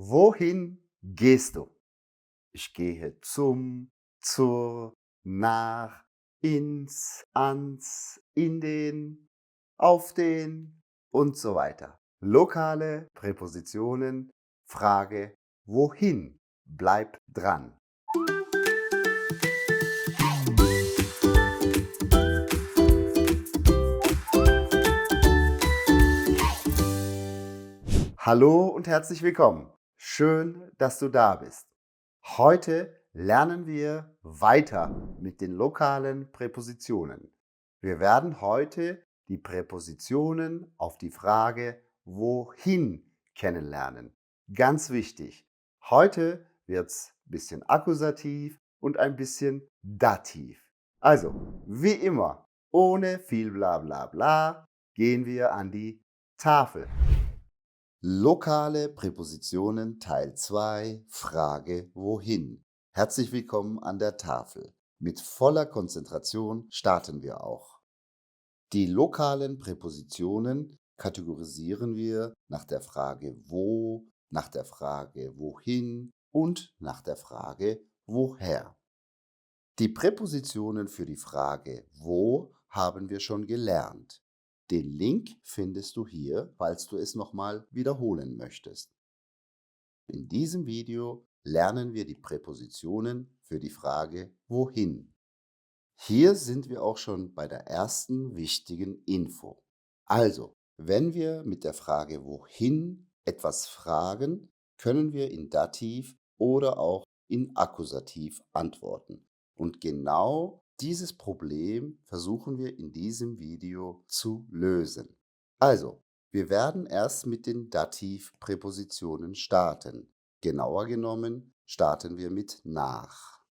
Wohin gehst du? Ich gehe zum, zur, nach, ins, ans, in den, auf den und so weiter. Lokale Präpositionen, Frage, wohin? Bleib dran. Hallo und herzlich willkommen. Schön, dass du da bist. Heute lernen wir weiter mit den lokalen Präpositionen. Wir werden heute die Präpositionen auf die Frage wohin kennenlernen. Ganz wichtig. Heute wird es ein bisschen Akkusativ und ein bisschen Dativ. Also, wie immer, ohne viel Bla, gehen wir an die Tafel. Lokale Präpositionen Teil 2. Frage wohin. Herzlich willkommen an der Tafel. Mit voller Konzentration starten wir auch. Die lokalen Präpositionen kategorisieren wir nach der Frage wo, nach der Frage wohin und nach der Frage woher. Die Präpositionen für die Frage wo haben wir schon gelernt. Den Link findest du hier, falls du es nochmal wiederholen möchtest. In diesem Video lernen wir die Präpositionen für die Frage wohin. Hier sind wir auch schon bei der ersten wichtigen Info. Also, wenn wir mit der Frage wohin etwas fragen, können wir in Dativ oder auch in Akkusativ antworten. Und genau dieses Problem versuchen wir in diesem Video zu lösen. Also, wir werden erst mit den Dativpräpositionen starten. Genauer genommen starten wir mit nach.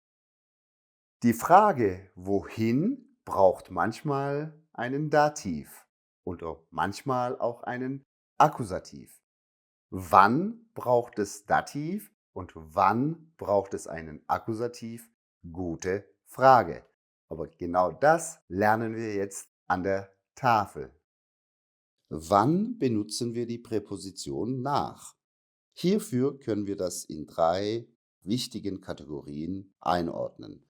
Die Frage wohin braucht manchmal einen Dativ und auch manchmal auch einen Akkusativ. Wann braucht es Dativ und wann braucht es einen Akkusativ? Gute Frage. Aber genau das lernen wir jetzt an der Tafel. Wann benutzen wir die Präposition nach? Hierfür können wir das in 3 wichtigen Kategorien einordnen.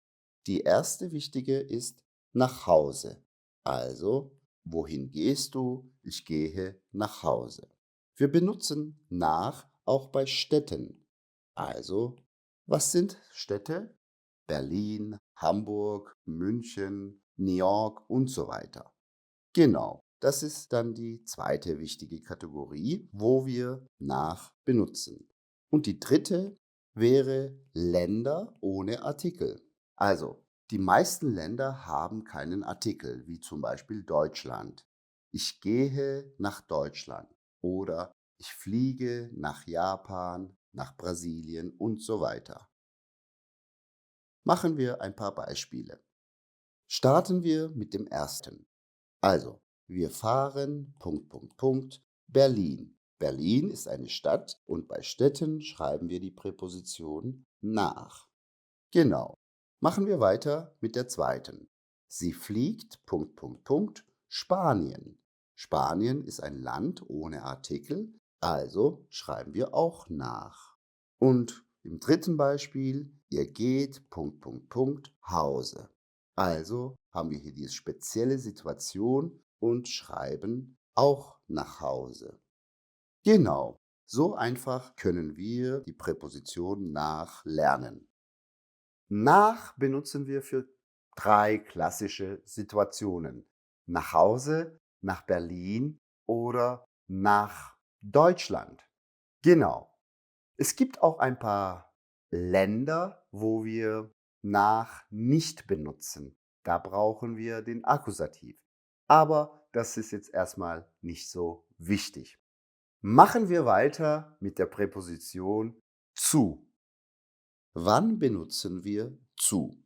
Die erste wichtige ist nach Hause. Also, wohin gehst du? Ich gehe nach Hause. Wir benutzen nach auch bei Städten. Also, was sind Städte? Berlin, Hamburg, München, New York und so weiter. Genau, das ist dann die zweite wichtige Kategorie, wo wir nach benutzen. Und die dritte wäre Länder ohne Artikel. Also, die meisten Länder haben keinen Artikel, wie zum Beispiel Deutschland. Ich gehe nach Deutschland oder ich fliege nach Japan, nach Brasilien und so weiter. Machen wir ein paar Beispiele. Starten wir mit dem ersten. Also, wir fahren Berlin. Berlin ist eine Stadt und bei Städten schreiben wir die Präposition nach. Genau. Machen wir weiter mit der zweiten. Sie fliegt Spanien. Spanien ist ein Land ohne Artikel, also schreiben wir auch nach. Und im dritten Beispiel, ihr geht Hause. Also haben wir hier die spezielle Situation und schreiben auch nach Hause. Genau, so einfach können wir die Präposition nach lernen. Nach benutzen wir für 3 klassische Situationen. Nach Hause, nach Berlin oder nach Deutschland. Genau. Es gibt auch ein paar Länder, wo wir nach nicht benutzen. Da brauchen wir den Akkusativ. Aber das ist jetzt erstmal nicht so wichtig. Machen wir weiter mit der Präposition zu. Wann benutzen wir zu?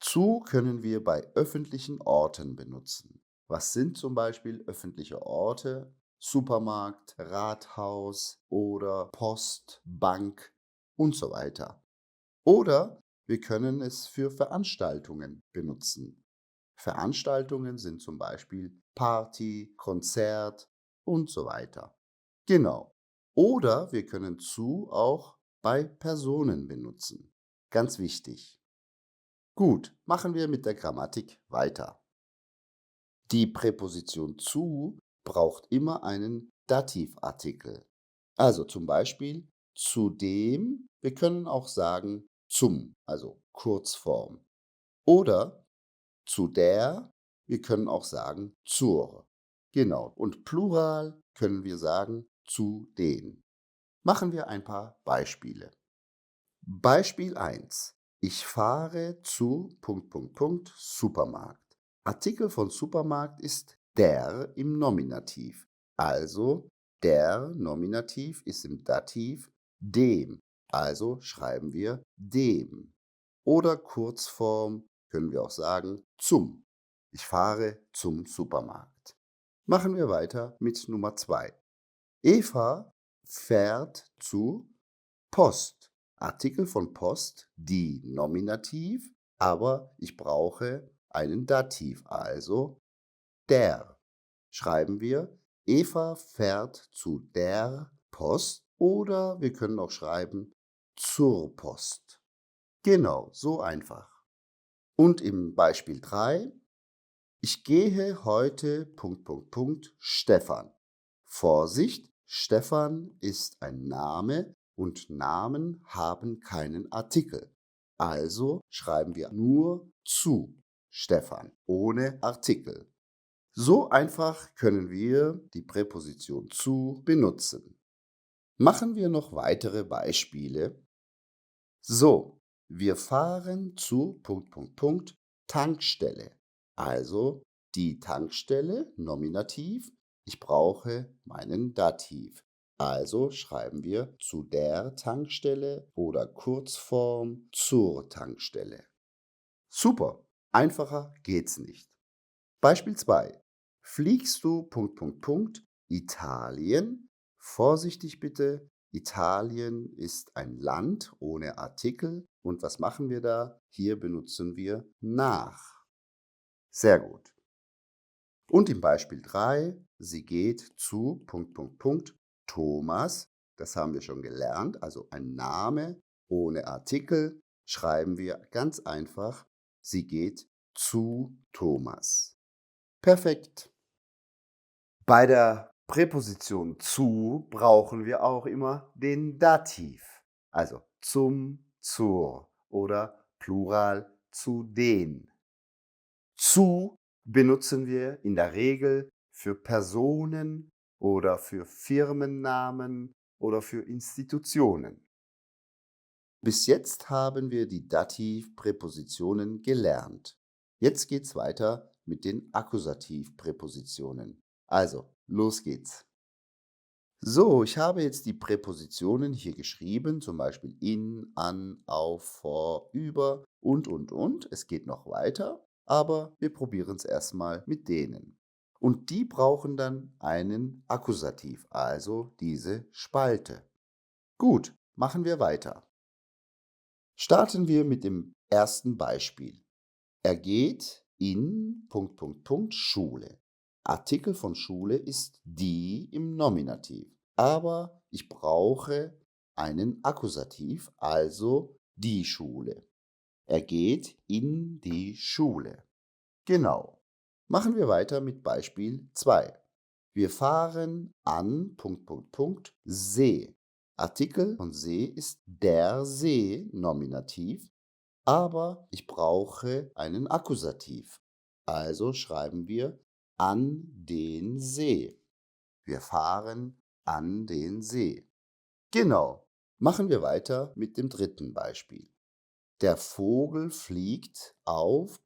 Zu können wir bei öffentlichen Orten benutzen. Was sind zum Beispiel öffentliche Orte? Supermarkt, Rathaus oder Post, Bank und so weiter. Oder wir können es für Veranstaltungen benutzen. Veranstaltungen sind zum Beispiel Party, Konzert und so weiter. Genau. Oder wir können zu auch bei Personen benutzen. Ganz wichtig. Gut, machen wir mit der Grammatik weiter. Die Präposition zu braucht immer einen Dativartikel. Also zum Beispiel zudem, wir können auch sagen zum, also Kurzform. Oder zu der, wir können auch sagen zur. Genau. Und Plural können wir sagen zu den. Machen wir ein paar Beispiele. Beispiel eins: Ich fahre zu Supermarkt. Artikel von Supermarkt ist der im Nominativ. Also der Nominativ ist im Dativ dem. Also schreiben wir dem. Oder Kurzform können wir auch sagen zum. Ich fahre zum Supermarkt. Machen wir weiter mit Nummer 2. Eva fährt zu Post. Artikel von Post, die Nominativ, aber ich brauche einen Dativ, also der. Schreiben wir, Eva fährt zu der Post oder wir können auch schreiben zur Post. Genau, so einfach. Und im Beispiel 3: Ich gehe heute Stefan. Vorsicht, Stefan ist ein Name und Namen haben keinen Artikel. Also schreiben wir nur zu Stefan ohne Artikel. So einfach können wir die Präposition zu benutzen. Machen wir noch weitere Beispiele. So, wir fahren zu Tankstelle. Also die Tankstelle, Nominativ. Ich brauche meinen Dativ. Also schreiben wir zu der Tankstelle oder Kurzform zur Tankstelle. Super, einfacher geht's nicht. Beispiel 2: Fliegst du Italien? Vorsichtig bitte, Italien ist ein Land ohne Artikel. Und was machen wir da? Hier benutzen wir nach. Sehr gut. Und im Beispiel 3: Sie geht zu Thomas. Das haben wir schon gelernt. Also ein Name ohne Artikel schreiben wir ganz einfach. Sie geht zu Thomas. Perfekt. Bei der Präposition zu brauchen wir auch immer den Dativ, also zum, zur oder Plural zu den. Zu benutzen wir in der Regel für Personen oder für Firmennamen oder für Institutionen. Bis jetzt haben wir die Dativpräpositionen gelernt. Jetzt geht's weiter mit den Akkusativpräpositionen. Also, los geht's. So, ich habe jetzt die Präpositionen hier geschrieben, zum Beispiel in, an, auf, vor, über und. Es geht noch weiter, aber wir probieren es erstmal mit denen. Und die brauchen dann einen Akkusativ, also diese Spalte. Gut, machen wir weiter. Starten wir mit dem ersten Beispiel. Er geht in Schule. Artikel von Schule ist die im Nominativ. Aber ich brauche einen Akkusativ, also die Schule. Er geht in die Schule. Genau. Machen wir weiter mit Beispiel 2. Wir fahren an See. Artikel von See ist der See, Nominativ, aber ich brauche einen Akkusativ. Also schreiben wir an den See. Wir fahren an den See. Genau. Machen wir weiter mit dem dritten Beispiel. Der Vogel fliegt auf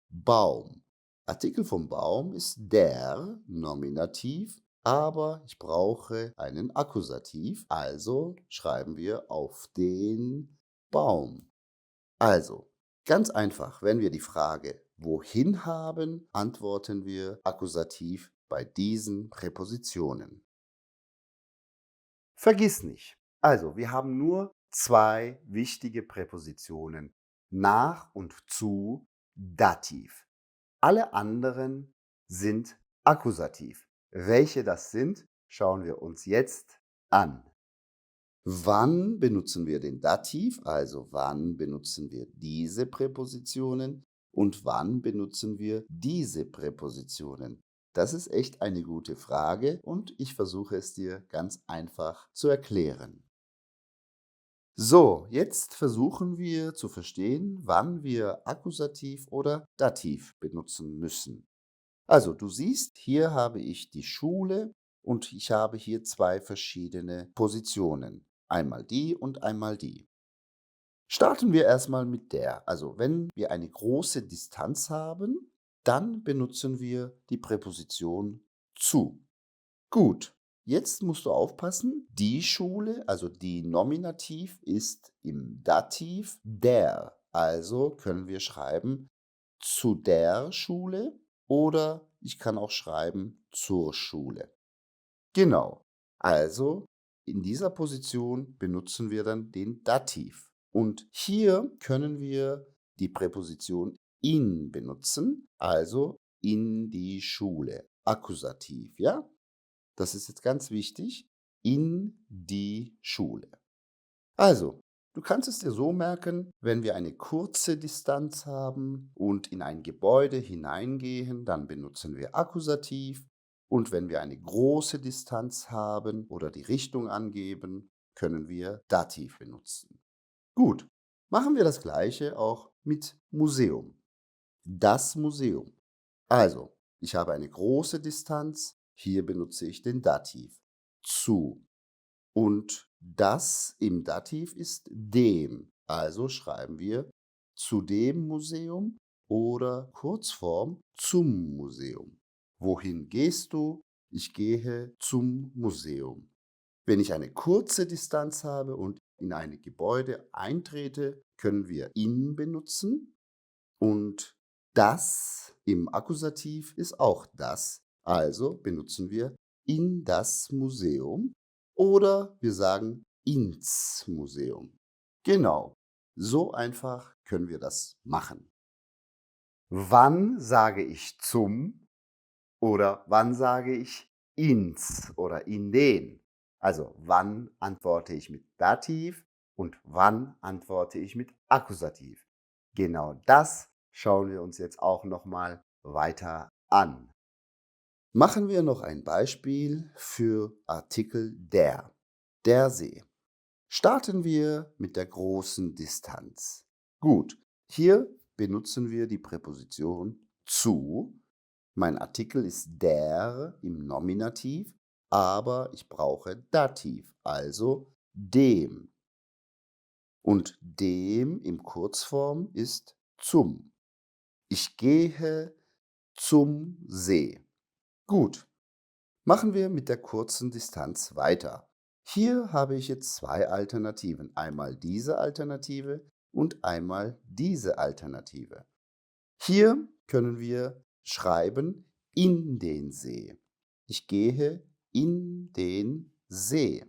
Baum. Artikel vom Baum ist der Nominativ, aber ich brauche einen Akkusativ, also schreiben wir auf den Baum. Also, ganz einfach, wenn wir die Frage wohin haben, antworten wir Akkusativ bei diesen Präpositionen. Vergiss nicht. Also, wir haben nur 2 wichtige Präpositionen: nach und zu Dativ. Alle anderen sind Akkusativ. Welche das sind, schauen wir uns jetzt an. Wann benutzen wir den Dativ, also wann benutzen wir diese Präpositionen und wann benutzen wir diese Präpositionen? Das ist echt eine gute Frage und ich versuche es dir ganz einfach zu erklären. So, jetzt versuchen wir zu verstehen, wann wir Akkusativ oder Dativ benutzen müssen. Also, du siehst, hier habe ich die Schule und ich habe hier zwei verschiedene Positionen. Einmal die und einmal die. Starten wir erstmal mit der. Also, wenn wir eine große Distanz haben, dann benutzen wir die Präposition zu. Gut, jetzt musst du aufpassen. Die Schule, also die Nominativ, ist im Dativ der. Also können wir schreiben zu der Schule oder ich kann auch schreiben zur Schule. Genau. Also in dieser Position benutzen wir dann den Dativ. Und hier können wir die Präposition in benutzen, also in die Schule. Akkusativ, ja? Das ist jetzt ganz wichtig. In die Schule. Also, du kannst es dir so merken, wenn wir eine kurze Distanz haben und in ein Gebäude hineingehen, dann benutzen wir Akkusativ. Und wenn wir eine große Distanz haben oder die Richtung angeben, können wir Dativ benutzen. Gut, machen wir das gleiche auch mit Museum. Das Museum. Also, ich habe eine große Distanz, hier benutze ich den Dativ. Zu. Und das im Dativ ist dem. Also schreiben wir zu dem Museum oder Kurzform zum Museum. Wohin gehst du? Ich gehe zum Museum. Wenn ich eine kurze Distanz habe und in ein Gebäude eintrete, können wir in benutzen und das im Akkusativ ist auch das. Also benutzen wir in das Museum oder wir sagen ins Museum. Genau, so einfach können wir das machen. Wann sage ich zum oder wann sage ich ins oder in den? Also wann antworte ich mit Dativ und wann antworte ich mit Akkusativ? Genau das schauen wir uns jetzt auch noch mal weiter an. Machen wir noch ein Beispiel für Artikel der. Der See. Starten wir mit der großen Distanz. Gut, hier benutzen wir die Präposition zu. Mein Artikel ist der im Nominativ, aber ich brauche Dativ, also dem. Und dem im Kurzform ist zum. Ich gehe zum See. Gut, machen wir mit der kurzen Distanz weiter. Hier habe ich jetzt zwei Alternativen. Einmal diese Alternative und einmal diese Alternative. Hier können wir schreiben in den See. Ich gehe in den See.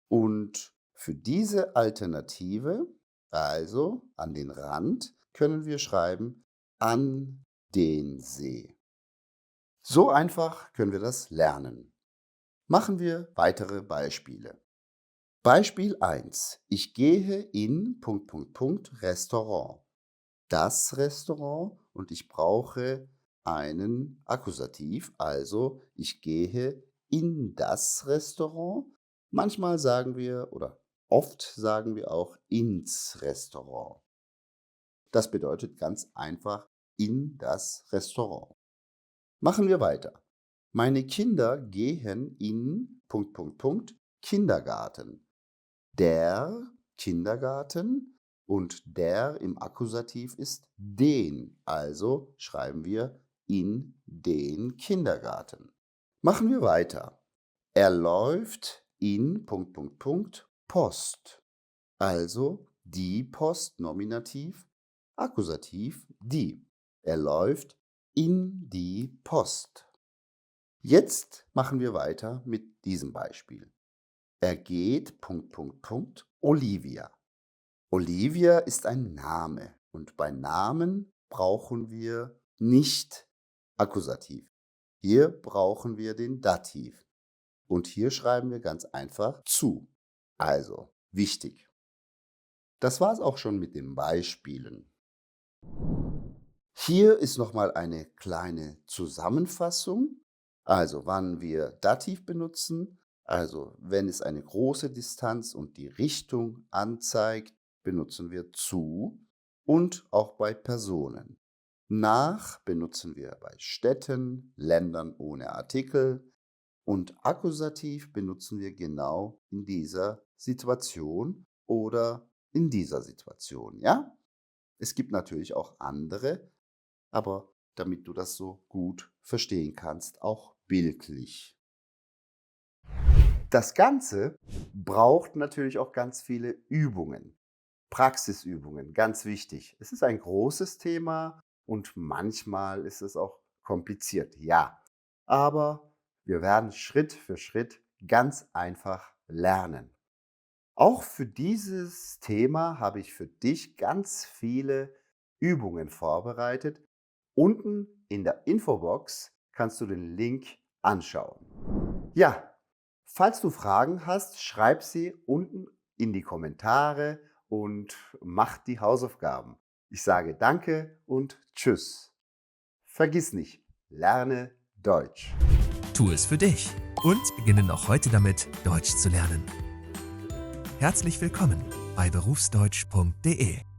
Und für diese Alternative, also an den Rand, können wir schreiben an den See. So einfach können wir das lernen. Machen wir weitere Beispiele. Beispiel 1. Ich gehe in Restaurant. Das Restaurant und ich brauche einen Akkusativ, also ich gehe in das Restaurant. Manchmal sagen wir oder oft sagen wir auch ins Restaurant. Das bedeutet ganz einfach in das Restaurant. Machen wir weiter. Meine Kinder gehen in Kindergarten. Der Kindergarten und der im Akkusativ ist den. Also schreiben wir in den Kindergarten. Machen wir weiter. Er läuft in Post. Also die Post Nominativ, Akkusativ die. Er läuft in die Post. Jetzt machen wir weiter mit diesem Beispiel. Er geht Olivia. Olivia ist ein Name und bei Namen brauchen wir nicht Akkusativ. Hier brauchen wir den Dativ. Und hier schreiben wir ganz einfach zu. Also, wichtig. Das war es auch schon mit den Beispielen. Hier ist nochmal eine kleine Zusammenfassung. Also, wann wir Dativ benutzen. Also, wenn es eine große Distanz und die Richtung anzeigt, benutzen wir zu. Und auch bei Personen. Nach benutzen wir bei Städten, Ländern ohne Artikel. Und Akkusativ benutzen wir genau in dieser Situation oder in dieser Situation, ja? Es gibt natürlich auch andere, aber damit du das so gut verstehen kannst, auch bildlich. Das Ganze braucht natürlich auch ganz viele Übungen, Praxisübungen, ganz wichtig. Es ist ein großes Thema und manchmal ist es auch kompliziert, ja. Aber wir werden Schritt für Schritt ganz einfach lernen. Auch für dieses Thema habe ich für dich ganz viele Übungen vorbereitet. Unten in der Infobox kannst du den Link anschauen. Ja, falls du Fragen hast, schreib sie unten in die Kommentare und mach die Hausaufgaben. Ich sage Danke und Tschüss. Vergiss nicht, lerne Deutsch. Tu es für dich und beginne noch heute damit, Deutsch zu lernen. Herzlich willkommen bei berufsdeutsch.de.